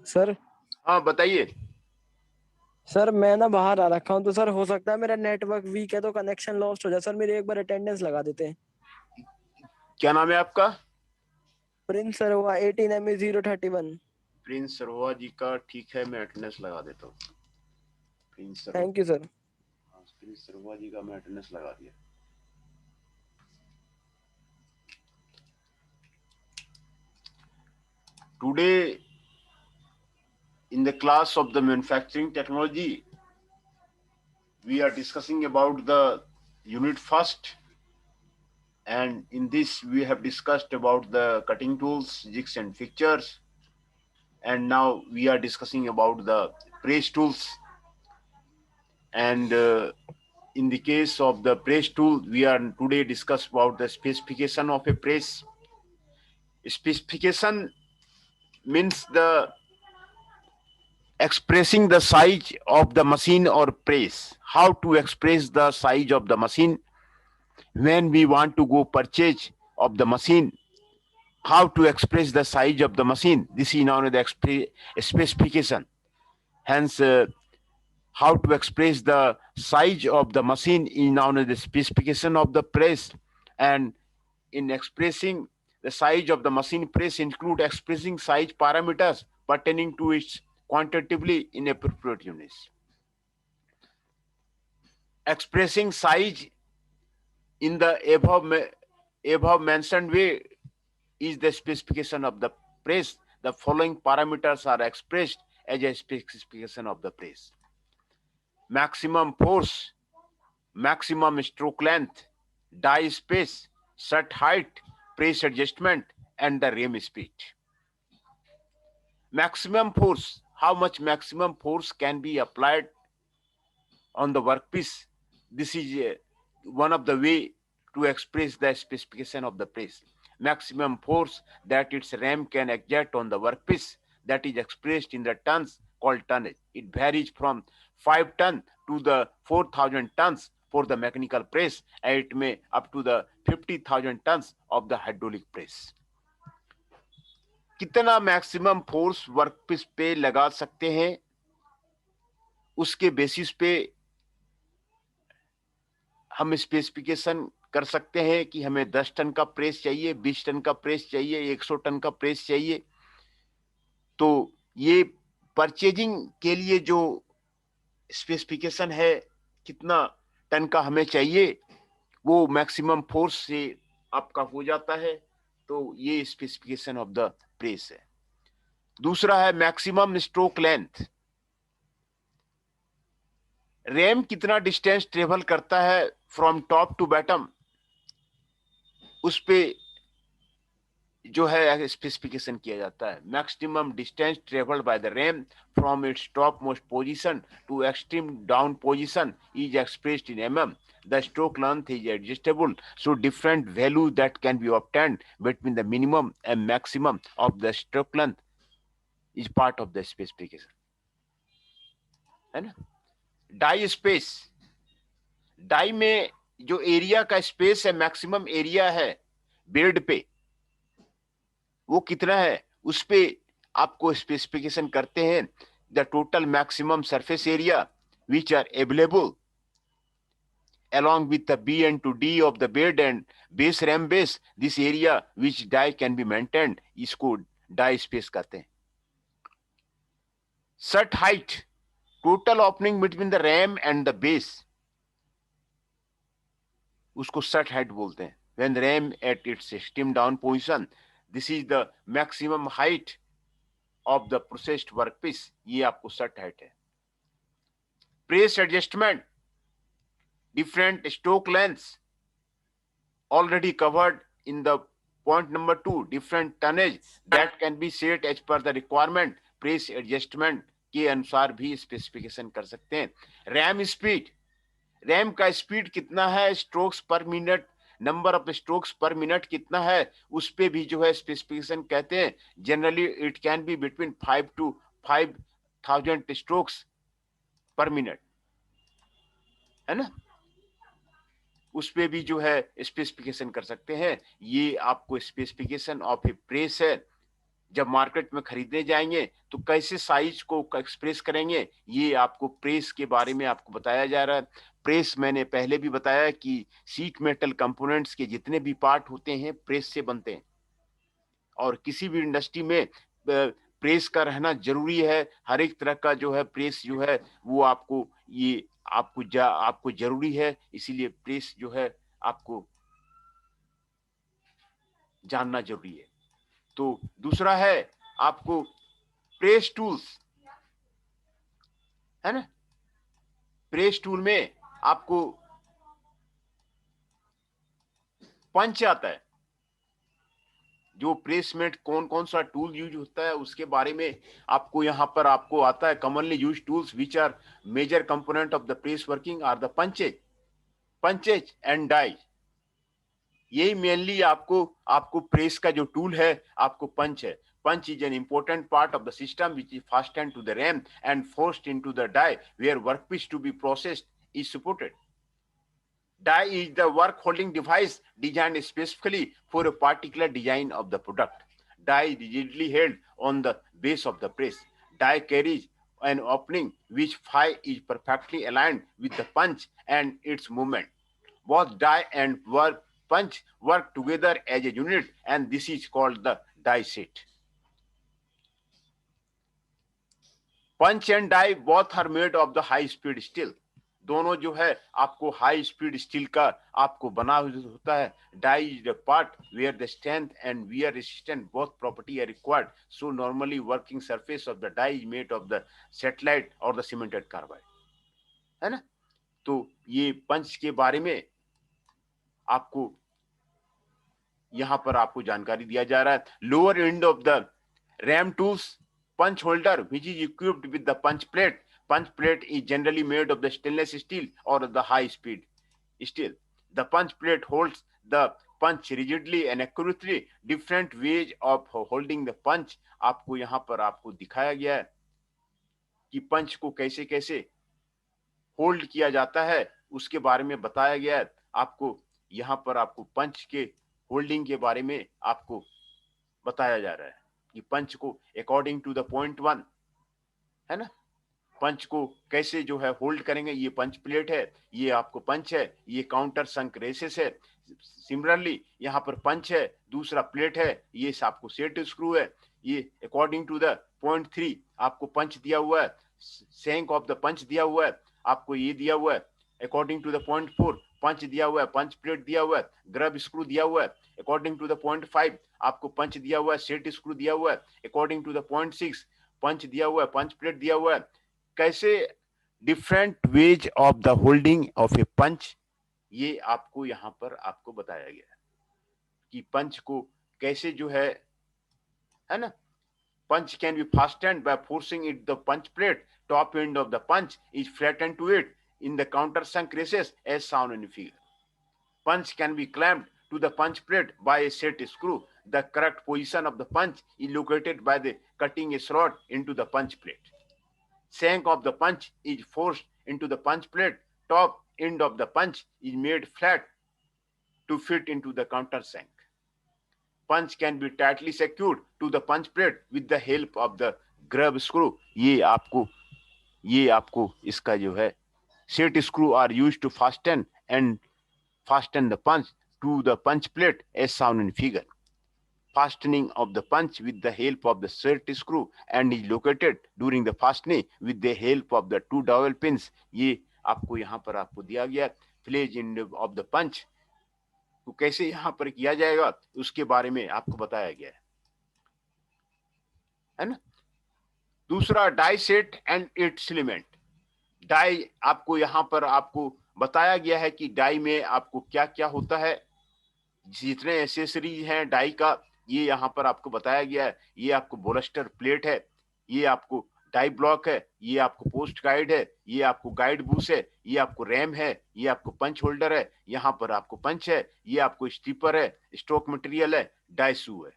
Sir हाँ बताइए। Sir मैं ना बाहर आ रखा हूँ, तो सर हो सकता है मेरा नेटवर्क वीक है तो कनेक्शन लॉस्ट हो जाए। सर मेरी एक बार अटेंडेंस लगा देते हैं। क्या नाम है आपका? प्रिंस सर हुआ 18ME031। प्रिंस सरोवा जी का, ठीक है, मैं अटेंडेंस लगा देता हूँ। Prince Sarova. Thank you sir. हाँ, प्रिंस सरोवा जी का मैं अटेंडेंस लगा दिया। Today in the class of the manufacturing technology, we are discussing about the unit first, and in this we have discussed about the cutting tools, jigs and fixtures, and now we are discussing about the press tools. And in the case of the press tool, we are today discuss about the specification of a press. Specification means the expressing the size of the machine or press. How to express the size of the machine when we want to go purchase of the machine. How to express the size of the machine. This is known as the specification. Hence, how to express the size of the machine is known as the specification of the press. And in expressing the size of the machine press include expressing size parameters pertaining to its quantitatively inappropriate units. Expressing size in the above mentioned way is the specification of the press. The following parameters are expressed as a specification of the press: maximum force, maximum stroke length, die space, shut height, press adjustment, and the ram speed. Maximum force: how much maximum force can be applied on the workpiece. This is one of the way to express the specification of the press. Maximum force that its ram can exert on the workpiece, that is expressed in the tons, called tonnage. It varies from 5 ton to the 4,000 tons for the mechanical press, and it may up to the 50,000 tons of the hydraulic press. कितना maximum force workpiece पे लगा सकते हैं, उसके basis पे हम specification कर सकते हैं कि हमें 10 टन का प्रेस चाहिए, 20 टन का प्रेस चाहिए, 100 टन का प्रेस चाहिए। तो ये परचेजिंग के लिए जो स्पेसिफिकेशन है, कितना टन का हमें चाहिए, वो मैक्सिमम फोर्स से आपका हो जाता है। तो ये स्पेसिफिकेशन ऑफ द प्रेस है। दूसरा है मैक्सिमम स्ट्रोक लेंथ। रैम कितना डिस्टेंस ट्रेवल करता है फ्रॉम टॉप टू बॉटम, उस पे जो है स्पेसिफिकेशन किया जाता है। Maximum distance travelled by the ram from its top most position to extreme down position is expressed in mm. The stroke length is adjustable, so different value that can be obtained between the minimum and maximum of the stroke length is part of the specification. है ना? Die space, die में जो area का space है, maximum area है belt पे, वो कितना है, उस पे आपको स्पेसिफिकेशन करते हैं the total maximum surface area which are available along with the B and to D of the bed and base ram base, this area which die can be maintained, इसको die space कहते हैं। Shut height, total opening between the ram and the base, उसको shut height बोलते हैं। When the ram at its extreme down position, this is the maximum height of the processed workpiece, ये आपको shut height है। Press adjustment, different stroke lengths already covered in the point number 2, different tonnage that can be set as per the requirement, press adjustment के अनुसार भी specification कर सकते हैं। RAM speed, RAM का स्पीड कितना है, स्ट्रोक्स पर मिनट, नंबर ऑफ स्ट्रोक्स पर मिनट कितना है, उस पे भी जो है स्पेसिफिकेशन कहते हैं। Generally it can be between 5 to 5,000 strokes पर मिनट, है ना? उस पे भी जो है स्पेसिफिकेशन कर सकते हैं। ये आपको स्पेसिफिकेशन ऑफ ए प्रेस है, जब मार्केट में खरीदने जाएंगे तो कैसे साइज को एक्सप्रेस करेंगे, ये आपको प्रेस के बारे में आपको बताया जा रहा है। प्रेस मैंने पहले भी बताया कि शीट मेटल कंपोनेंट्स के जितने भी पार्ट होते हैं प्रेस से बनते हैं, और किसी भी इंडस्ट्री में प्रेस का रहना जरूरी है। हर एक तरह का जो है प्रेस जो है वो आपको ये आपको जरूरी है, इसीलिए प्रेस जो है आपको जानना जरूरी है। तो दूसरा है आपको प्रेस टूल्स, है ना। प्रेस टूल में आपको पंच आता है। जो प्लेसमेंट कौन कौन सा टूल यूज होता है उसके बारे में आपको यहाँ पर आपको आता है। Commonly use tools which are major component of the press working are the punches and die. यही मेनली आपको आपको प्रेस का जो टूल है आपको पंच है। Punch is an important part of the system which is fastened to the ram and forced into the die where workpiece to be processed is supported. Die is the work holding device designed specifically for a particular design of the product. Die is rigidly held on the base of the press. Die carries an opening which phi is perfectly aligned with the punch and its movement. Both die and punch work together as a unit, and this is called the die set. Punch and die both are made of the high speed steel. दोनों जो है आपको high speed steel का आपको बना होता है। Die is the part where the strength and wear resistant both property are required, so normally working surface of the die is made of the satellite और द सीमेंटेड कार्बाइड, है ना। तो ये पंच के बारे में आपको यहां पर आपको जानकारी दिया जा रहा है। Lower end of the RAM tools punch holder which is equipped with the punch plate. Punch plate is generally made of the stainless steel or the high speed steel. The punch plate holds the punch rigidly and accurately. Different ways of holding the punch आपको यहाँ पर आपको दिखाया गया है कि पंच को कैसे कैसे होल्ड किया जाता है, उसके बारे में बताया गया है। आपको यहाँ पर आपको पंच के होल्डिंग के बारे में आपको बताया जा रहा है कि पंच को अकॉर्डिंग टू द पॉइंट 1, है ना, पंच को कैसे जो है होल्ड करेंगे। ये पंच प्लेट है, ये आपको पंच है, ये काउंटर संक रेसेस है। सिमिलरली यहाँ पर पंच है, दूसरा प्लेट है, ये आपको सेट स्क्रू है। ये अकॉर्डिंग टू द पॉइंट 3 आपको पंच दिया हुआ है, सेंक ऑफ द पंच दिया हुआ है, आपको ये दिया हुआ है। अकॉर्डिंग टू द पॉइंट 4 पंच दिया हुआ है, पंच प्लेट दिया हुआ है, ग्रब स्क्रू दिया हुआ है। अकॉर्डिंग टू द पॉइंट 5 आपको पंच दिया हुआ है, सेट स्क्रू दिया हुआ है। According to the point 6 punch दिया हुआ है, पंच प्लेट दिया हुआ है। कैसे different ways of the holding of a punch, ये आपको यहाँ पर आपको बताया गया है कि पंच को कैसे जो है ना। Punch can be fastened by forcing it the punch plate. Top end of the punch is flattened to it in the countersunk recess as shown in the figure. Punch can be clamped to the punch plate by a set screw. The correct position of the punch is located by the cutting a slot into the punch plate. Shank of the punch is forced into the punch plate. Top end of the punch is made flat to fit into the countersunk. Punch can be tightly secured to the punch plate with the help of the grub screw. ये आपको इसका जो है set screw are used to fasten the punch to the punch plate as shown in figure. Fastening of the punch with the help of the set screw and is located during the fastening with the help of the 2 dowel pins. ये आपको यहाँ पर आपको दिया गया flange end of the punch तो कैसे यहाँ पर किया जाएगा उसके बारे में आपको बताया गया है ना। दूसरा die set and its element. Die आपको यहाँ पर आपको बताया गया है कि डाई में आपको क्या क्या होता है, जितने एसेसरीज हैं डाई का ये यहाँ पर आपको बताया गया है। ये आपको बोलस्टर प्लेट है, ये आपको डाई ब्लॉक है, ये आपको पोस्ट गाइड है, ये आपको गाइड बूस है, ये आपको रैम है, ये आपको पंच होल्डर है, यहाँ पर आपको पंच है, ये आपको स्टीपर है, स्टॉक मटेरियल है, डाई शू है।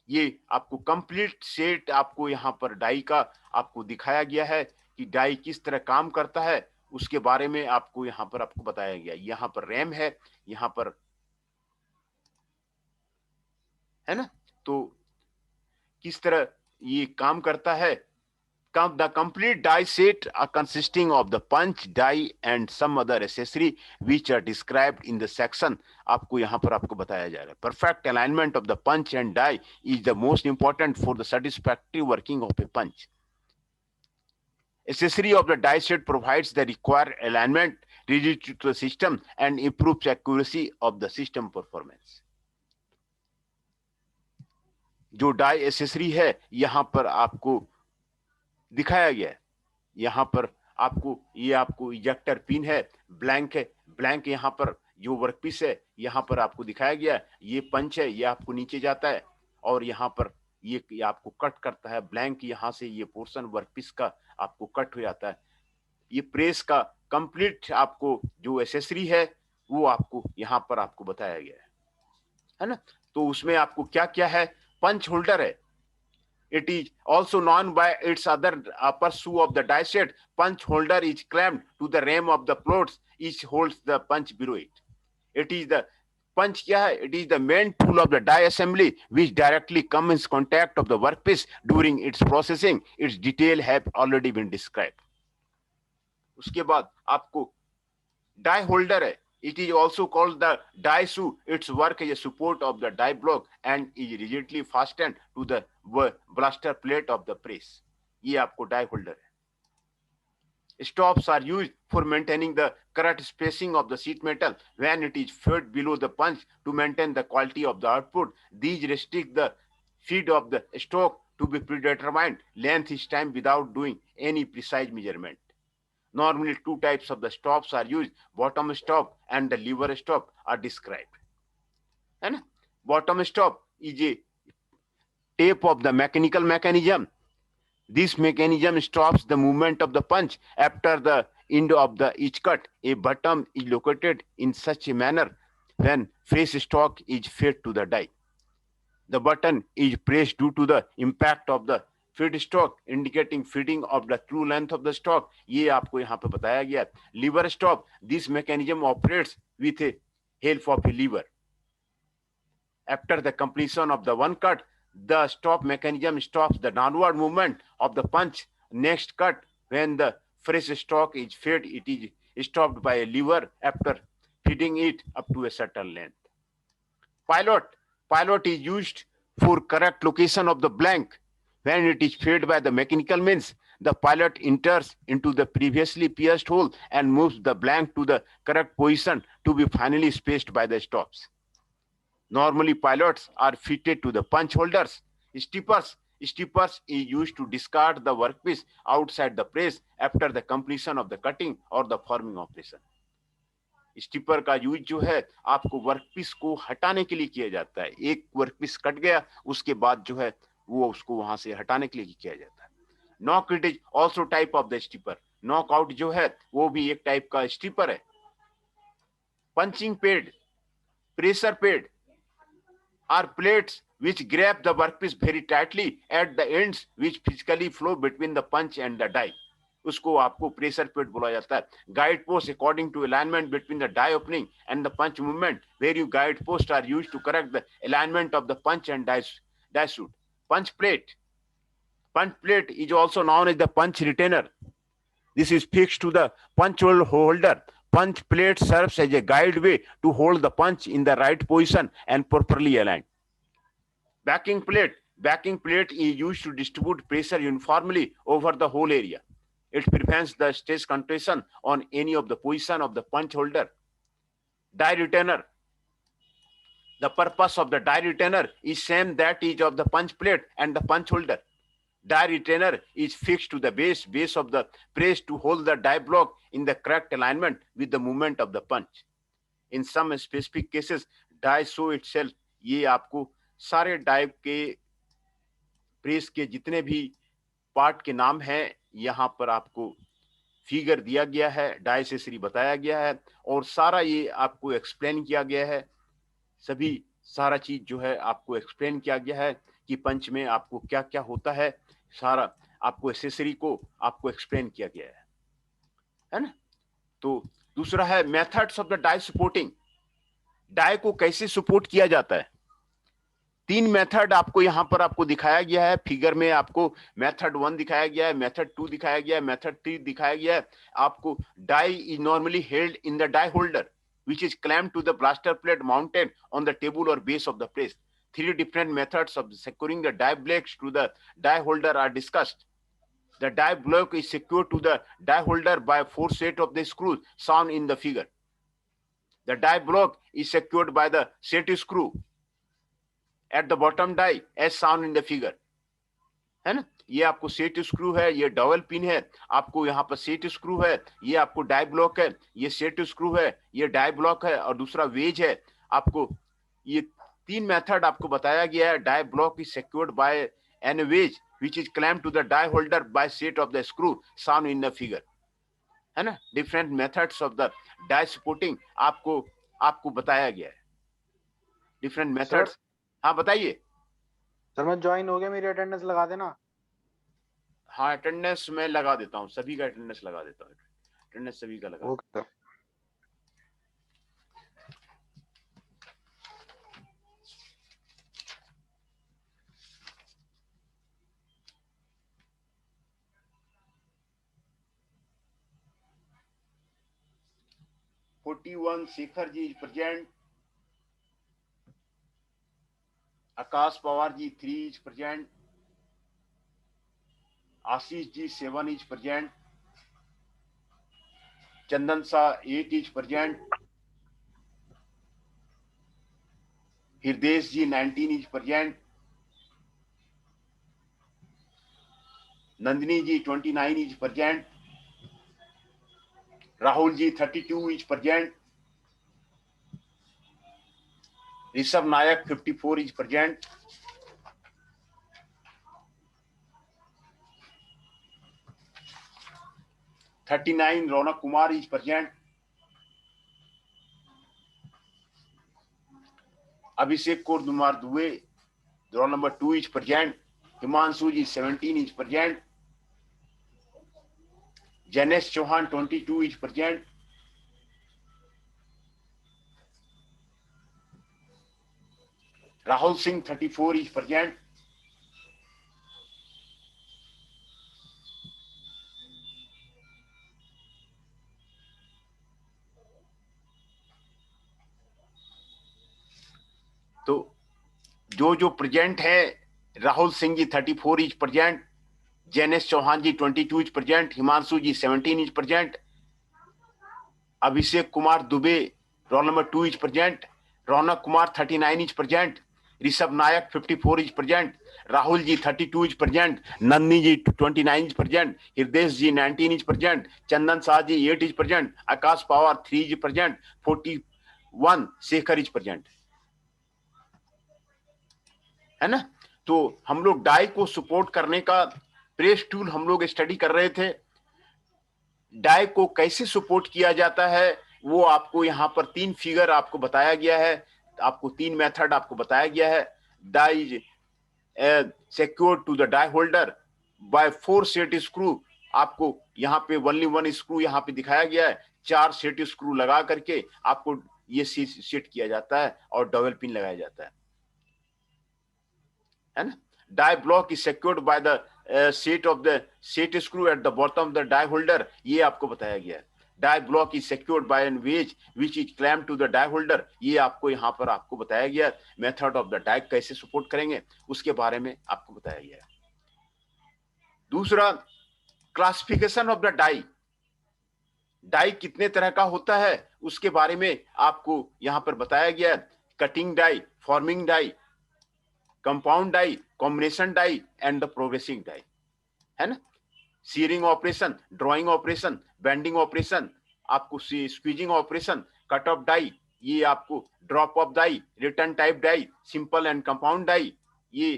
ये आपको कंप्लीट सेट आपको यहाँ पर डाई का आपको दिखाया गया है कि डाई किस तरह काम करता है, उसके बारे में आपको यहाँ पर आपको बताया गया। यहाँ पर रैम है, यहाँ पर है ना। तो किस तरह ये काम करता है। The complete die set are consisting of the punch, die and some other accessory which are described in the section. आपको यहाँ पर आपको बताया जा रहा है। Perfect alignment of the punch and die is the most important for the satisfactory working of a punch. Accessory of the die set provides the required alignment related to the system and improves accuracy of the system performance. जो die accessory है यहाँ पर आपको दिखाया गया है। यहाँ पर आपको इजेक्टर पिन है, ब्लैंक है, ब्लैंक यहाँ पर जो वर्कपीस है यहाँ पर आपको दिखाया गया है। ये पंच है, ये आपको नीचे जाता है और यहाँ पर ये आपको कट करता है। ब्लैंक यहाँ से ये पोर्शन वर्कपीस का आपको कट हो जाता है। ये प्रेस का कंप्लीट आपको जो एसेसरी है वो आपको यहाँ पर आपको बताया गया है ना। तो उसमें आपको क्या क्या है, पंच होल्डर है। It is also known by its other upper shoe of the die set. Punch holder is clamped to the ram of the plots. Each holds the punch below it. It is the punch क्या है? It is the main tool of the die assembly which directly comes in contact of the workpiece during its processing. Its detail have already been described. उसके बाद आपको die holder है. It is also called the die shoe. Its work is a support of the die block and is rigidly fastened to the blaster plate of the press. ये आपको die holder है. Stops are used for maintaining the correct spacing of the sheet metal when it is fed below the punch to maintain the quality of the output. These restrict the feed of the stock to be predetermined length each time without doing any precise measurement. Normally, two types of the stops are used. Bottom stop and the lever stop are described. And bottom stop is a tape of the mechanical mechanism. This mechanism stops the movement of the punch after the end of the each cut. A bottom is located in such a manner when fresh stock is fed to the die. The button is pressed due to the impact of the feed stock, indicating feeding of the true length of the stock. ये आपको यहाँ पे बताया गया। Lever stop, this mechanism operates with a help of a lever. After the completion of the one cut, the stop mechanism stops the downward movement of the punch. Next cut, when the fresh stock is fed, it is stopped by a lever after feeding it up to a certain length. Pilot is used for correct location of the blank. When it is fed by the mechanical means, the pilot enters into the previously pierced hole and moves the blank to the correct position to be finally spaced by the stops. Normally, pilots are fitted to the punch holders. Steppers is used to discard the workpiece outside the press after the completion of the cutting or the forming operation. Stripper का use जो है आपको workpiece को हटाने के लिए किया जाता है। एक वर्कपीस कट गया उसके बाद जो है वो उसको वहां से हटाने के लिए किया जाता है। Knock it is also type of the stripper. Knockout जो है वो भी एक टाइप का स्टिपर है। Punching pad, pressure pad are plates which grab the workpiece very tightly at the ends which physically flow between the punch and the die. उसको आपको pressure paid बोला जाता है। Guide post according to alignment between the die opening and the punch movement, where guide post are used to correct the alignment of the punch and die shoe. Punch plate is also known as the punch retainer. This is fixed to the punch hole holder. Punch plate serves as a guide way to hold the punch in the right position and properly aligned. Backing plate is used to distribute pressure uniformly over the whole area. It prevents the stress concentration on any of the position of the punch holder. Die retainer. The purpose of the die retainer is same that is of the punch plate and the punch holder. Die retainer is fixed to the base of the press to hold the die block in the correct alignment with the movement of the punch. In some specific cases, die show itself. ये आपको सारे die के press के जितने भी part के नाम हैं यहाँ पर आपको फिगर दिया गया है, डाई एसेसरी बताया गया है और सारा ये आपको एक्सप्लेन किया गया है। सभी सारा चीज जो है आपको एक्सप्लेन किया गया है कि पंच में आपको क्या क्या होता है, सारा आपको एसेसरी को आपको एक्सप्लेन किया गया है ना। तो दूसरा है methods of the die supporting. Die को कैसे सपोर्ट किया जाता है। तीन मेथड आपको यहाँ पर आपको दिखाया गया है फिगर में। आपको मेथड 1 दिखाया गया है, मेथड 2 दिखाया गया है, मेथड 3 दिखाया गया है। आपको die is normally held in the die holder which is clamped to the plaster plate mounted on the table or base of the press. Three different methods of securing the die blocks to the die holder are discussed. The die block is secured to the die holder by 4 sets of the screws shown in the figure. The die block is secured by the set screw at the bottom die as shown in the figure. है ना, ये आपको set screw है, ये double pin है, आपको यहाँ पर सेट स्क्रू है, ये आपको डाई ब्लॉक है, ये सेट स्क्रू है, ये डाई ब्लॉक है और दूसरा वेज है। आपको ये तीन मेथड आपको बताया गया है। Die block is secured by an wedge which is clamped to the die holder by set of the screw shown in the figure, है ना। Different methods of the die supporting आपको बताया गया है, डिफरेंट मेथड्स। हाँ बताइए sir. मैं join हो गया, मेरी अटेंडेंस लगा देना। हाँ अटेंडेंस मैं लगा देता हूँ, सभी का अटेंडेंस लगा देता हूँ, अटेंडेंस सभी का लगा। Okay. One Shekhar ji is present, Akash Pawar ji 3 is present, Ashish ji 7 is present, Chandan Shah 8 is present, Hriday ji 19 is present, Nandini ji 29 is present, Rahul ji 32 is present, Rishabh Nayak 54 is present, Raunak Kumar is present, Abhishek Kaur Kumar Dubey roll number 2 is present, Himanshu ji 17 is present, Janesh Chauhan 22 is present, Rahul Singh 34 is present, तो जो present है, Rahul Singh ji 34 is present, Jainesh Chauhan ji 22 is present, Himanshu ji 17 is present, Abhishek Kumar Dubey roll number 2 is present, Raunak Kumar 39 is present, Rishabh Nayak 54 is present, Rahul ji 32 is present, Nandini ji 29 is present, Hriday ji 19 is present, Chandan Shah ji 8 is present, Akash Pawar 3 is present, 41 Shekhar is present, है ना। तो हम लोग die को support करने का प्रेस टूल हम लोग स्टडी कर रहे थे। डाई को कैसे सपोर्ट किया जाता है वो आपको यहाँ पर 3 फिगर आपको बताया गया है, आपको 3 मेथड आपको बताया गया है। Die secured to the die holder by 4 set screw, आपको यहाँ पे ओनली 1 स्क्रू यहाँ पे दिखाया गया है, 4 सेट स्क्रू लगा करके आपको ये सेट किया जाता है और डबल पिन लगाया जाता है ना। Die block is secured by the set of the set screw at the bottom of the die holder, ये आपको बताया गया है। Die block is secured by an wedge which is clamped to the die holder, ये आपको यहाँ पर आपको बताया गया है। मेथड ऑफ द डाई कैसे सपोर्ट करेंगे उसके बारे में आपको बताया गया है। दूसरा, classification of the die, die कितने तरह का होता है उसके बारे में आपको यहाँ पर बताया गया है। Cutting die, forming die, compound die, combination die and the progressing die, है ना। Shearing operation, drawing operation, bending operation, आपको squeezing operation, cut off die, ये आपको drop off die, return type die, simple and compound die, ये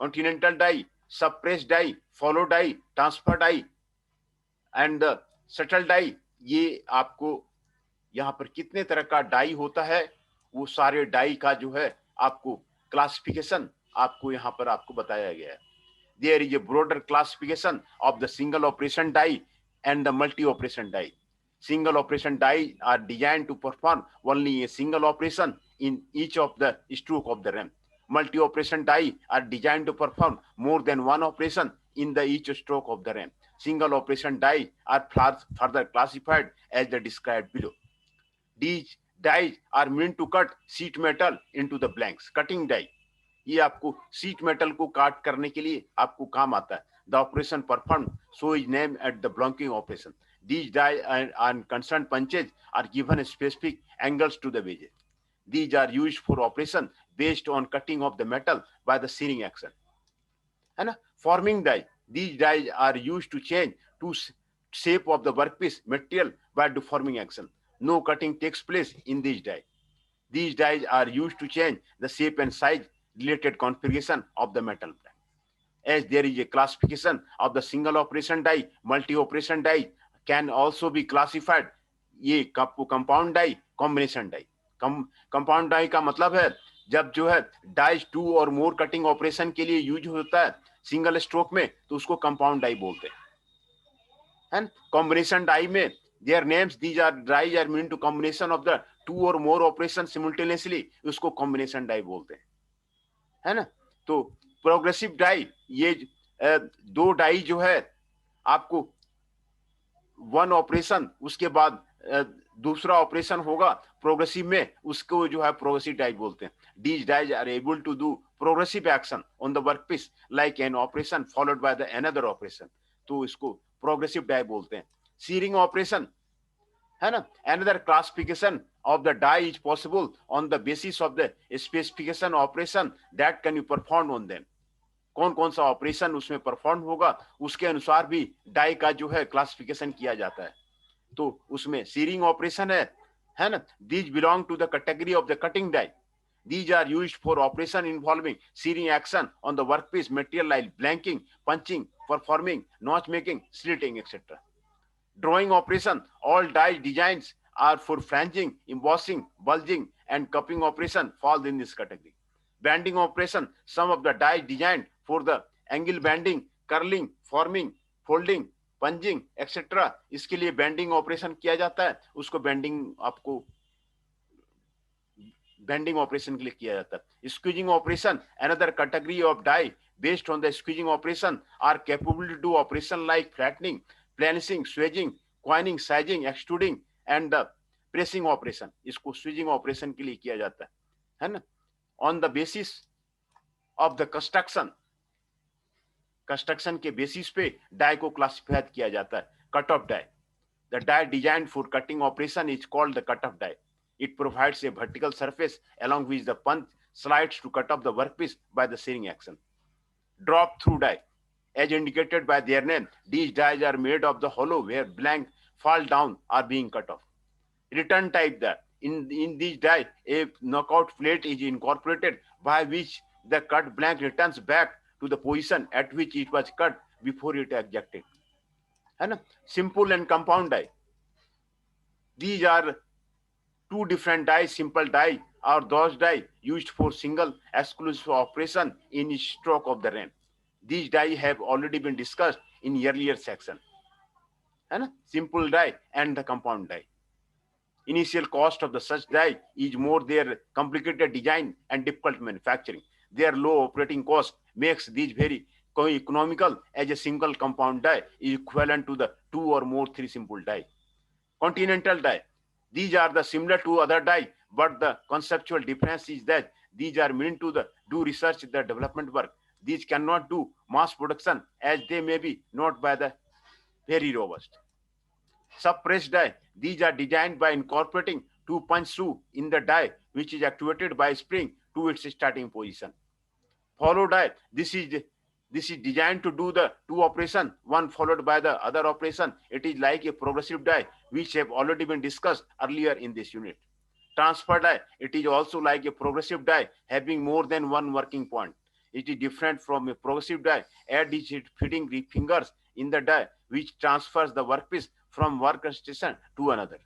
continental die, suppress die, follow die, transfer die and the shuttle die. ये आपको यहाँ पर कितने तरह का डाई होता है वो सारे डाई का जो है आपको क्लासिफिकेशन आपको यहाँ पर आपको बताया गया है। There is a broader classification of the single operation die and the multi operation die. Single operation die are designed to perform only a single operation in each of the stroke of the ram. Multi-operation die are designed to perform more than one operation in the each stroke of the RAM. Single operation die are further classified as the described below. These dies are meant to cut sheet metal into the blanks. Cutting die, ये आपको sheet metal को काट करने के लिए आपको काम आता है. The operation performed so is named at the blanking operation. These die and concerned punches are given specific angles to the wedges. These are used for operation based on cutting of the metal by the shearing action. है ना? Forming die, these dies are used to change to shape of the workpiece material by deforming action. No cutting takes place in these die. These dies are used to change the shape and size related configuration of the metal blank. As there is a classification of the single operation die, multi-operation die can also be classified. ये compound die, combination die. Compound die का मतलब है जब जो है dies 2 और मोर cutting operation के लिए यूज होता है सिंगल स्ट्रोक में, तो उसको कंपाउंड डाई बोलते हैं. कॉम्बिनेशन डाई में their names, these are dies are mean to combination of the 2 और मोर ऑपरेशन सिमुल्टेनियसली, उसको कॉम्बिनेशन डाई बोलते हैं, है ना. तो प्रोग्रेसिव डाई, ये 2 डाई जो है आपको वन ऑपरेशन उसके बाद दूसरा ऑपरेशन होगा प्रोग्रेसिव में, उसको जो है प्रोग्रेसिव डाई बोलते हैं. These dies are able to do progressive action on the workpiece like an operation followed by the another operation, तो इसको प्रोग्रेसिव डाई बोलते हैं. सीरिंग ऑपरेशन है ना, another classification of the die is possible on the basis of the specification operation that can be performed on them. कौन कौन सा operation उसमें परफॉर्म होगा उसके अनुसार भी डाई का जो है क्लासिफिकेशन किया जाता है. तो उसमें सीरिंग ऑपरेशन है ना. These belong to the category of the cutting die. These are used for operation involving searing action on the workpiece material like blanking, punching, performing, notch making, slitting, etc. Drawing operation, all die designs are for flanging, embossing, bulging, and cupping operation falls in this category. Banding operation, some of the die designed for the angle banding, curling, forming, folding, punching etcetera, इसके लिए bending operation किया जाता है, उसको आपको bending operation के लिए किया जाता है. Squeezing operation, another category of die based on the squeezing operation are capable to do operation like flattening, planishing, swaging, coining, sizing, extruding and the pressing operation, इसको स्वीजिंग ऑपरेशन के लिए किया जाता है ना. On the basis of the construction के basis पे die को क्लासिफाइड किया जाता है. Cut off die, the die design for cutting operation is called the cut off die. It provides a vertical surface along which the punch slides to cut off the workpiece by the shearing action. Drop through die, as indicated by their name, these dies are made of the hollow where blank fall down are being cut off. Return type die, in these die a knockout plate is incorporated by which the cut blank returns back to the position at which it was cut before it ejected. है ना. Simple and compound die, these are 2 different dies. Simple die are those die used for single exclusive operation in each stroke of the RAM. These die have already been discussed in earlier section, है ना. Simple die and the compound die. Initial cost of the such die is more their complicated design and difficult manufacturing. Their low operating cost makes these very economical as a single compound die is equivalent to the 2 or more 3 simple die. Continental die, these are the similar to other die, but the conceptual difference is that these are meant to do research the development work. These cannot do mass production as they may be not by the very robust. Suppressed die, these are designed by incorporating 2 punch screw in the die which is actuated by spring to its starting position. Follow die, this is designed to do the 2 operation, one followed by the other operation. It is like a progressive die which have already been discussed earlier in this unit. Transfer die, it is also like a progressive die having more than one working point. It is different from a progressive die as it is fitting the fingers in the die which transfers the workpiece from workstation to another.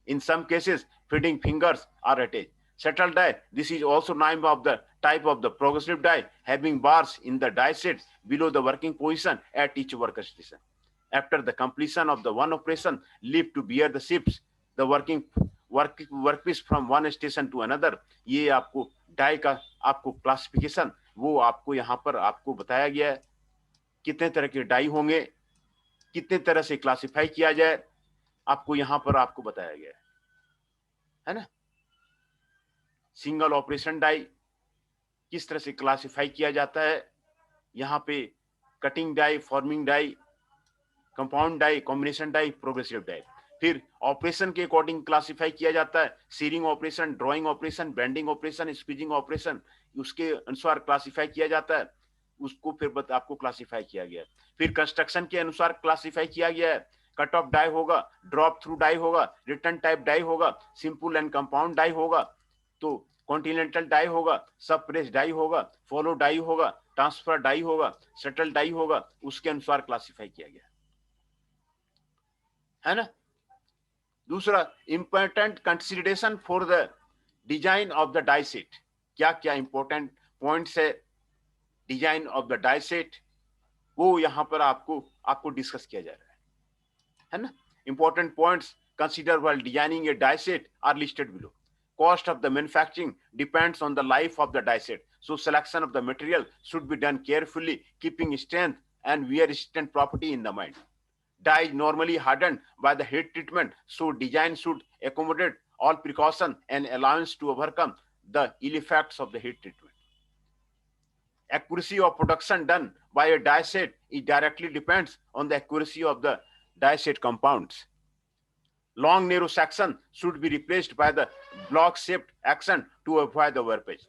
In some cases, fitting fingers are attached. Settle die, this is also name of the type of the progressive die having bars in the die set below the working position at each workstation. After the completion of the one operation, leave to bear the shifts, the workpiece from one station to another. ये आपको die का आपको classification वो आपको यहाँ पर आपको बताया गया है। कितने तरह के डाई होंगे, कितने तरह से क्लासिफाई किया जाए, आपको यहाँ पर आपको बताया गया है ना। सिंगल ऑपरेशन डाई किस तरह से क्लासिफाई किया जाता है, यहाँ पे cutting die, forming die, compound die, combination die, progressive die. फिर ऑपरेशन के अकॉर्डिंग क्लासिफाई किया जाता है, shearing operation, drawing operation, bending operation, squeezing operation, उसके अनुसार क्लासिफाई किया जाता है, उसको फिर आपको क्लासिफाई किया गया है। फिर कंस्ट्रक्शन के अनुसार क्लासिफाई किया गया है, कट ऑफ डाई होगा, ड्रॉप थ्रू डाई होगा, रिटर्न टाइप डाई होगा, सिंपल एंड कंपाउंड डाई होगा, तो कॉन्टिनेंटल डाई होगा, सब प्रेस डाई होगा, फॉलो डाई होगा, ट्रांसफर डाई होगा, शटल डाई होगा, उसके अनुसार क्लासिफाई किया गया है ना। दूसरा important consideration for the design of the die set, क्या क्या इंपॉर्टेंट पॉइंट्स है design of the die set, वो यहां पर आपको डिस्कस किया जा रहा है ना। Important points consider while designing a die set are listed below. Cost of the manufacturing depends on the life of the die set, so selection of the material should be done carefully, keeping strength and wear resistant property in the mind. Die is normally hardened by the heat treatment, so design should accommodate all precaution and allowance to overcome the ill effects of the heat treatment. Accuracy of production done by a die set is directly depends on the accuracy of the die set compounds. Long narrow section should be replaced by the block shaped action to avoid the warpage.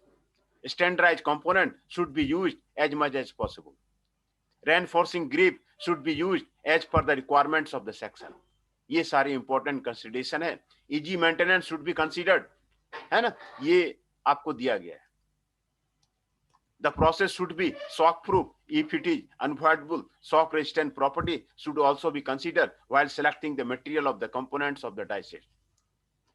Standardized component should be used as much as possible. Reinforcing grip should be used as per the requirements of the section. ये सारी important consideration है। Easy maintenance should be considered, है ना, ये आपको दिया गया है। The process should be shock proof. If it is unavoidable, shock resistant property should also be considered while selecting the material of the components of the die set.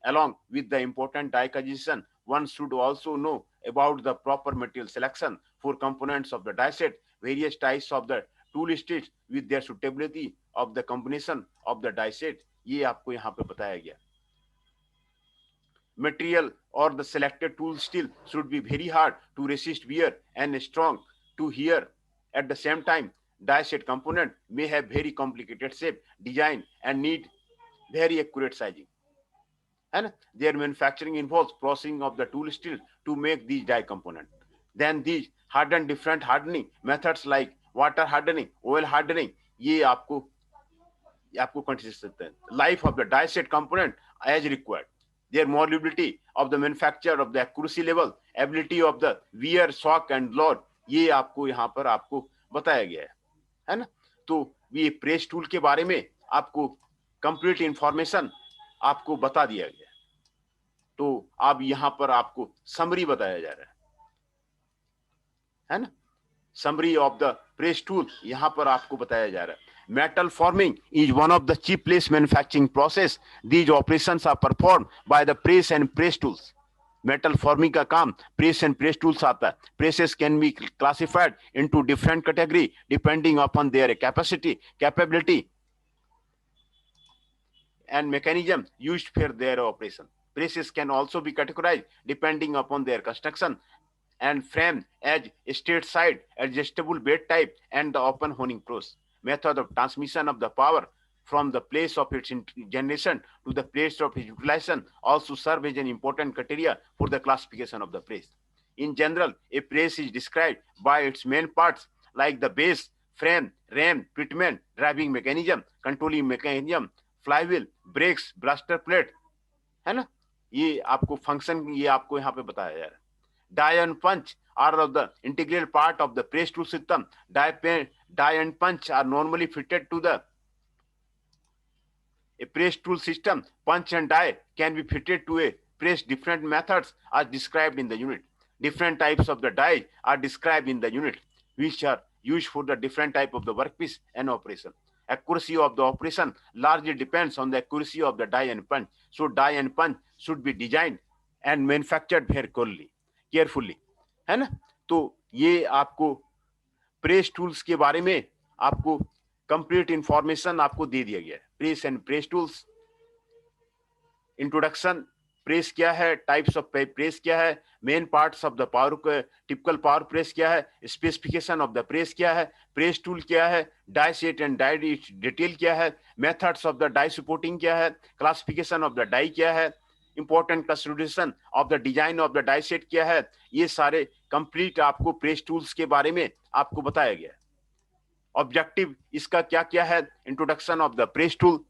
Along with the important die acquisition, one should also know about the proper material selection for components of the die set, various types of the tool sticks with their suitability of the combination of the die set. ये आपको यहाँ पे बताया गया। Material or the selected tool steel should be very hard to resist wear and strong to wear. At the same time, die set component may have very complicated shape, design and need very accurate sizing. And their manufacturing involves processing of the tool steel to make these die component. Then these harden different hardening methods like water hardening, oil hardening, ये आपको consider सकते हैं. Life of the die set component as required. Their moldability of the manufacture of the accuracy level, ability of the wear, shock and load, ये आपको यहाँ पर आपको बताया गया है ना। तो ये प्रेस टूल के बारे में आपको कंप्लीट इंफॉर्मेशन आपको बता दिया गया है। तो अब यहाँ पर आपको समरी बताया जा रहा है ना। Summary of the press tool यहाँ पर आपको बताया जा रहा है। Metal forming is one of the cheapest manufacturing process. These operations are performed by the press and press tools. Metal forming का काम press and press tools आता है. Presses can be classified into different category depending upon their capacity, capability, and mechanism used for their operation. Presses can also be categorized depending upon their construction and frame as straight side, adjustable bed type, and the open honing press. Method of transmission of the power from the place of its generation to the place of its utilization also serve as an important criteria for the classification of the press. In general, a press is described by its main parts like the base, frame, ram, pitman, driving mechanism, controlling mechanism, flywheel, brakes, blaster plate, है ना। ये आपको function ये आपको यहाँ पे बताया जा रहा है। Die and punch are of the integral part of the press tool system. Die and punch are normally fitted to a press tool system. Punch and die can be fitted to a press. Different methods are described in the unit. Different types of the die are described in the unit, which are used for the different type of the workpiece and operation. Accuracy of the operation largely depends on the accuracy of the die and punch. So die and punch should be designed and manufactured very carefully, है ना। तो ये आपको press tools के बारे में आपको complete information आपको दे दिया गया है। Press and press tools, introduction, press क्या है, टाइप्स ऑफ प्रेस क्या है, main parts of the power, typical power press क्या है, स्पेसिफिकेशन ऑफ द प्रेस क्या है, प्रेस टूल क्या है, die set and die detail क्या है, methods of the die supporting क्या है, क्लासिफिकेशन ऑफ द डाई क्या है, important consideration of the design of the die set क्या है, ये सारे कंप्लीट आपको प्रेस टूल्स के बारे में आपको बताया गया। ऑब्जेक्टिव इसका क्या क्या है, introduction of the press tool,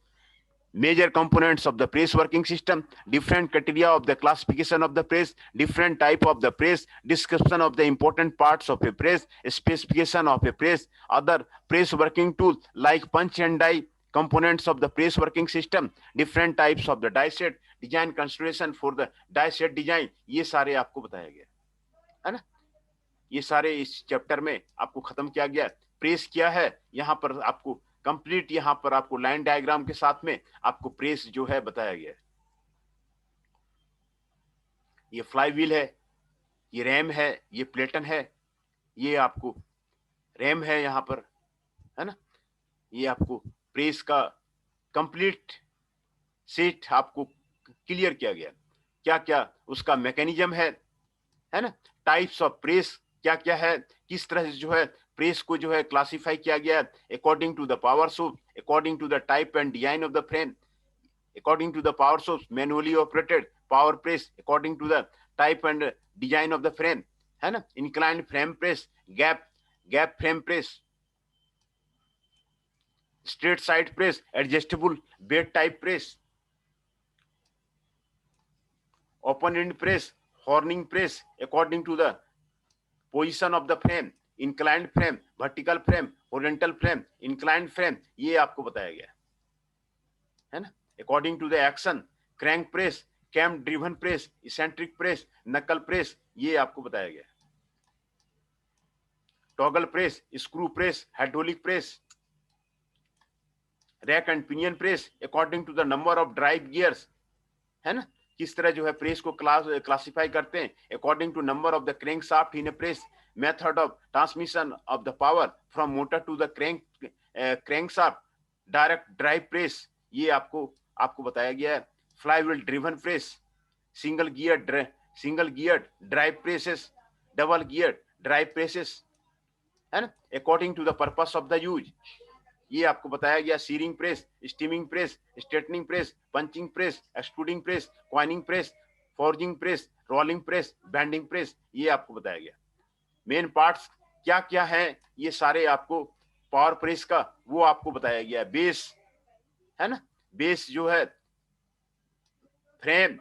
major components of the press working system, different criteria of the classification of the press, different type of the press, description of the important parts of a press, specification of a press, other press working tool like punch and die, components of the press working system, different types of the die set, design consideration for the die set design, ये सारे आपको बताया गया है ना। ये सारे इस चैप्टर में आपको खत्म किया गया। प्रेस क्या है यहाँ पर आपको कंप्लीट, यहाँ पर आपको लाइन डायग्राम के साथ में आपको प्रेस जो है बताया गया है। ये फ्लाई व्हील है, ये रैम है, ये प्लेटन है, ये आपको रैम है यहाँ पर, है ना। ये आपको प्रेस का कंप्लीट सेट आपको क्लियर किया गया, क्या क्या उसका मैकेनिज्म है ना। टाइप्स ऑफ प्रेस क्या क्या है, किस तरह से जो है प्रेस को जो है क्लासिफाई किया गया according to the power source, according to the type and design of the frame, according to the power source manually operated power press, according to the type and design of the frame, है ना। Inclined frame press, gap frame press, straight side press, adjustable bed type press, open end press, horning press, according to the position of the frame, inclined frame, vertical frame, horizontal frame, inclined frame, ये आपको बताया गया है ना। According to the action, crank press, cam driven press, eccentric press, knuckle press, ये आपको बताया गया। Toggle press, screw press, hydraulic press, rack and pinion press, according to the number of drive gears, है ना। किस तरह जो है प्रेस को क्लासिफाई करते हैं according to number of the crank shaft in a press, method of transmission of the power from motor to the crank shaft, direct drive press, ये आपको बताया गया है। Fly wheel driven press, single gear drive presses, double gear drive presses, है ना, according to the purpose of the use, ये आपको बताया गया। Shearing press, steaming press, straightening press, punching press, extruding press, coining press, forging press, rolling press, bending press, ये आपको बताया गया। मेन पार्ट्स क्या क्या है, ये सारे आपको पावर प्रेस का वो आपको बताया गया। बेस है ना, बेस जो है frame,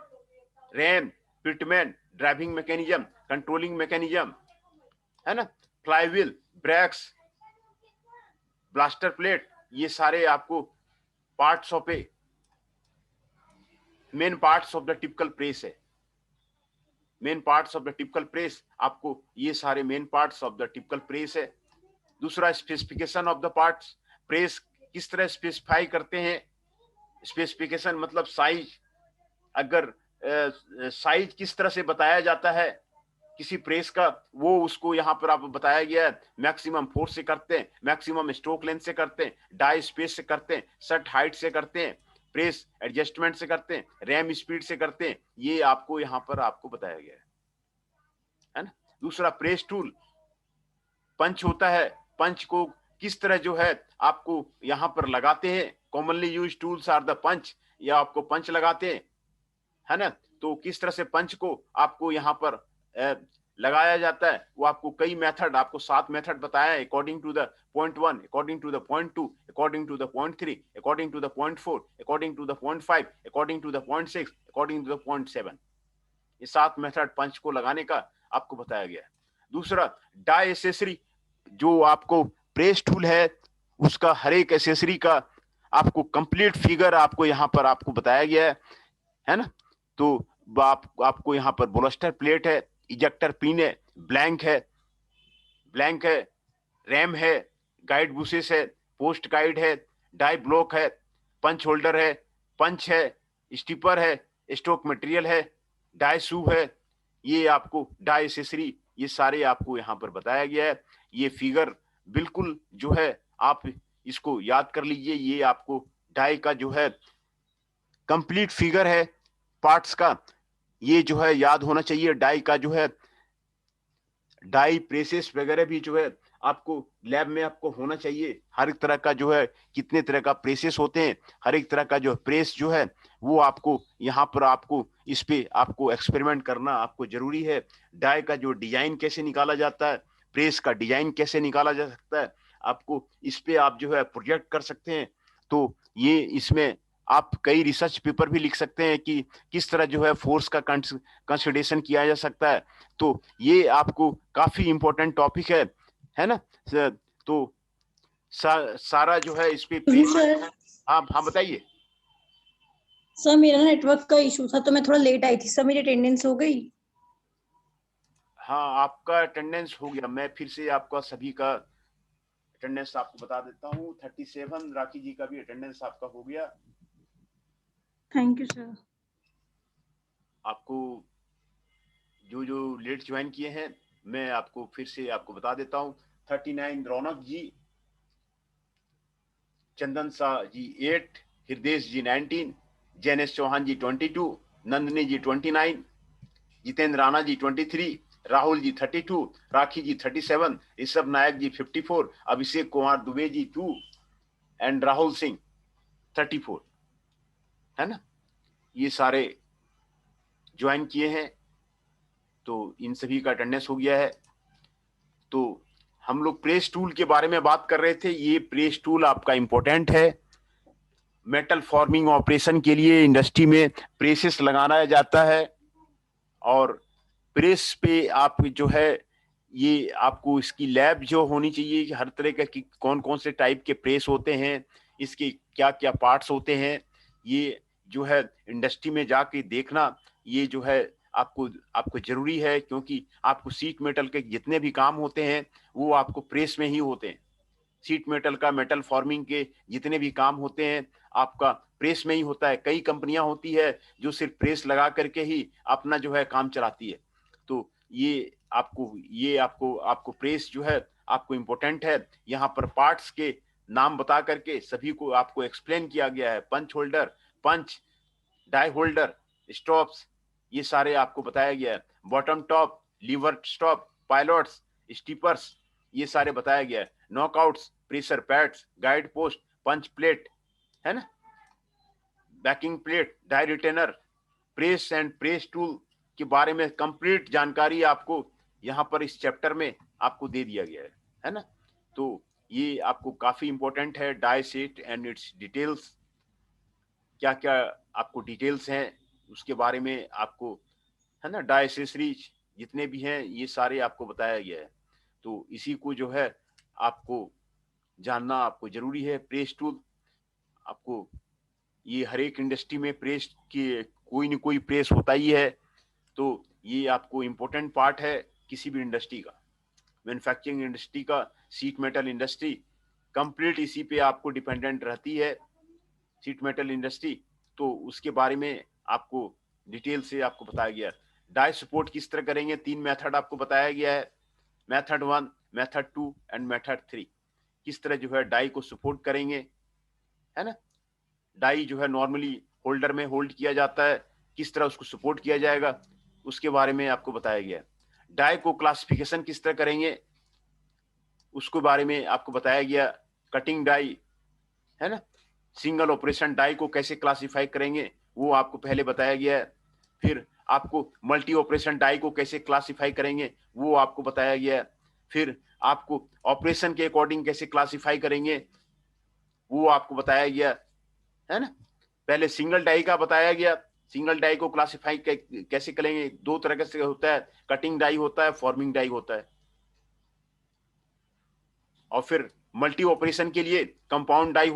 ram, pitman, driving mechanism, controlling mechanism, है ना, फ्लाईव्हील, ब्रेक्स, ब्लास्टर प्लेट, ये सारे आपको parts of a main parts of the typical press है। Main parts of the typical press, आपको ये सारे main parts of the typical press है। दूसरा specification of the parts, press किस तरह स्पेसिफाई करते हैं। स्पेसिफिकेशन मतलब साइज, अगर साइज किस तरह से बताया जाता है किसी प्रेस का, वो उसको यहाँ पर आप बताया गया है। मैक्सिमम फोर्स से करते हैं, मैक्सिमम स्ट्रोक लेंथ से करते हैं, डाई स्पेस से करते हैं, सट हाइट से करते हैं, प्रेस एडजस्टमेंट से करते हैं, रैम स्पीड से करते हैं, ये आपको यहाँ पर आपको बताया गया है ना। दूसरा प्रेस टूल, पंच होता है, पंच को किस तरह जो है आपको यहाँ पर लगाते हैं। Commonly use tools are the punch, या आपको पंच लगाते हैं, है ना। तो किस तरह से पंच को आपको यहाँ पर लगाया जाता है, वो आपको कई मेथड, आपको 7 मेथड बताया है। According to the point 1, according to the point 2, according to the point 3, according to the point 4, according to the point 5, according to the point 6, according to the point 7, ये 7 मेथड पंच को लगाने का आपको बताया गया है। दूसरा डाई एसेसरी, जो आपको प्रेस टूल है उसका हर एक एसेसरी का आपको कंप्लीट फिगर आपको यहाँ पर आपको बताया गया है ना। तो आपको यहाँ पर बोलस्टर प्लेट है, इजेक्टर पिन है, ब्लैंक है, रैम है, गाइड बुशेस है, पोस्ट गाइड है, डाई ब्लॉक है, पंच होल्डर है, पंच है, स्टिपर है, स्टॉक मटेरियल है, डाई शू है, ये आपको डाई एसेसरी, ये सारे आपको यहाँ पर बताया गया है। ये फिगर बिल्कुल जो है आप इसको याद कर लीजिए, ये आपको डाई का जो है कंप्लीट फिगर है पार्ट्स का, ये जो है याद होना चाहिए। डाई का जो है डाई प्रेसेस वगैरह भी जो है आपको लैब में आपको होना चाहिए। हर एक तरह का जो है कितने तरह का प्रेसेस होते हैं, हर एक तरह का जो प्रेस जो है वो आपको यहाँ पर आपको इस पे आपको एक्सपेरिमेंट करना आपको जरूरी है। डाई का जो डिजाइन कैसे निकाला जाता है, प्रेस का डिजाइन कैसे निकाला जा सकता है, आपको इस पे आप जो है प्रोजेक्ट कर सकते हैं। तो ये इसमें आप कई रिसर्च पेपर भी लिख सकते हैं कि किस तरह जो है फोर्स का कंसिडरेशन किया जा सकता है। तो ये आपको काफी इंपॉर्टेंट टॉपिक है ना। तो सारा जो है इस पे सर हाँ हाँ बताइए। सर मेरा नेटवर्क का इशू था तो मैं थोड़ा लेट आई थी सर, मेरी अटेंडेंस हो गई। हाँ आपका अटेंडेंस हो गया, मैं फिर से आपका सभी का अटेंडेंस आपको बता देता हूँ। 37 राखी जी का भी अटेंडेंस आपका हो गया। Thank you sir. आपको जो जो लेट ज्वाइन किए हैं मैं आपको फिर से आपको बता देता हूँ। 39 रौनक जी, चंदन शाह जी 8, हृदय जी 19, जैनेश चौहान जी 22, नंदनी जी 29, जितेंद्र राणा जी 23, राहुल जी 32, राखी जी 37, ऋषभ नायक जी 54, अभिषेक कुमार दुबे जी 2 एंड राहुल सिंह 34, है ना। ये सारे ज्वाइन किए हैं तो इन सभी का अटेंडेंस हो गया है। तो हम लोग प्रेस टूल के बारे में बात कर रहे थे। ये प्रेस टूल आपका इंपॉर्टेंट है। मेटल फॉर्मिंग ऑपरेशन के लिए इंडस्ट्री में प्रेसेस लगाना जाता है और प्रेस पे आप जो है ये आपको इसकी लैब जो होनी चाहिए कि हर तरह का कि कौन कौन से टाइप के प्रेस होते हैं, इसके क्या क्या पार्ट्स होते हैं, ये जो है इंडस्ट्री में जाके देखना ये जो है आपको आपको जरूरी है। क्योंकि आपको शीट मेटल के जितने भी काम होते हैं वो आपको प्रेस में ही होते हैं। शीट मेटल का मेटल फॉर्मिंग के जितने भी काम होते हैं आपका प्रेस में ही होता है। कई कंपनियां होती है जो सिर्फ प्रेस लगा करके ही अपना जो है काम चलाती है। तो ये आपको आपको प्रेस जो है आपको इम्पोर्टेंट है। यहाँ पर पार्ट्स के नाम बता करके सभी को आपको एक्सप्लेन किया गया है। Punch holder, punch, die holder, stops, ये सारे आपको बताया गया है। Bottom top, lever stop, pilots, strippers, ये सारे बताया गया है। Knockouts, pressure pads, guide post, punch plate, है ना, backing plate, die retainer, press and press tool के बारे में कंप्लीट जानकारी आपको यहाँ पर इस चैप्टर में आपको दे दिया गया है ना। तो ये आपको काफी इंपॉर्टेंट है। Die set and its details, क्या क्या आपको डिटेल्स हैं उसके बारे में आपको, है ना। डाई एसेसरीज जितने भी हैं ये सारे आपको बताया गया है। तो इसी को जो है आपको जानना आपको जरूरी है। प्रेस टूल आपको ये हर एक इंडस्ट्री में प्रेस की कोई न कोई प्रेस होता ही है। तो ये आपको इम्पोर्टेंट पार्ट है किसी भी इंडस्ट्री का। मैन्युफैक्चरिंग इंडस्ट्री का, शीट मेटल इंडस्ट्री कंप्लीट इसी पे आपको डिपेंडेंट रहती है, शीट मेटल इंडस्ट्री। तो उसके बारे में आपको डिटेल से आपको बताया गया। डाई सपोर्ट किस तरह करेंगे, 3 मेथड आपको बताया गया है। Method 1, method 2 and method 3। किस तरह जो है डाई को सपोर्ट करेंगे, है ना। डाई जो है नॉर्मली होल्डर में होल्ड किया जाता है, किस तरह उसको सपोर्ट किया जाएगा उसके बारे में आपको बताया गया। डाई को क्लासिफिकेशन किस तरह करेंगे उसके बारे में आपको बताया गया। कटिंग डाई, है ना, सिंगल ऑपरेशन डाई को कैसे क्लासिफाई करेंगे वो आपको पहले बताया गया है। फिर आपको मल्टी ऑपरेशन डाई को कैसे क्लासिफाई करेंगे वो आपको बताया गया है। फिर आपको ऑपरेशन के अकॉर्डिंग कैसे क्लासिफाई करेंगे वो आपको बताया गया, है ना। पहले सिंगल डाई का बताया गया, सिंगल डाई को क्लासिफाई कैसे करेंगे। 2 तरह से होता है, कटिंग डाई होता है, फॉर्मिंग डाई होता है। और फिर मल्टी ऑपरेशन के लिए कंपाउंड डाई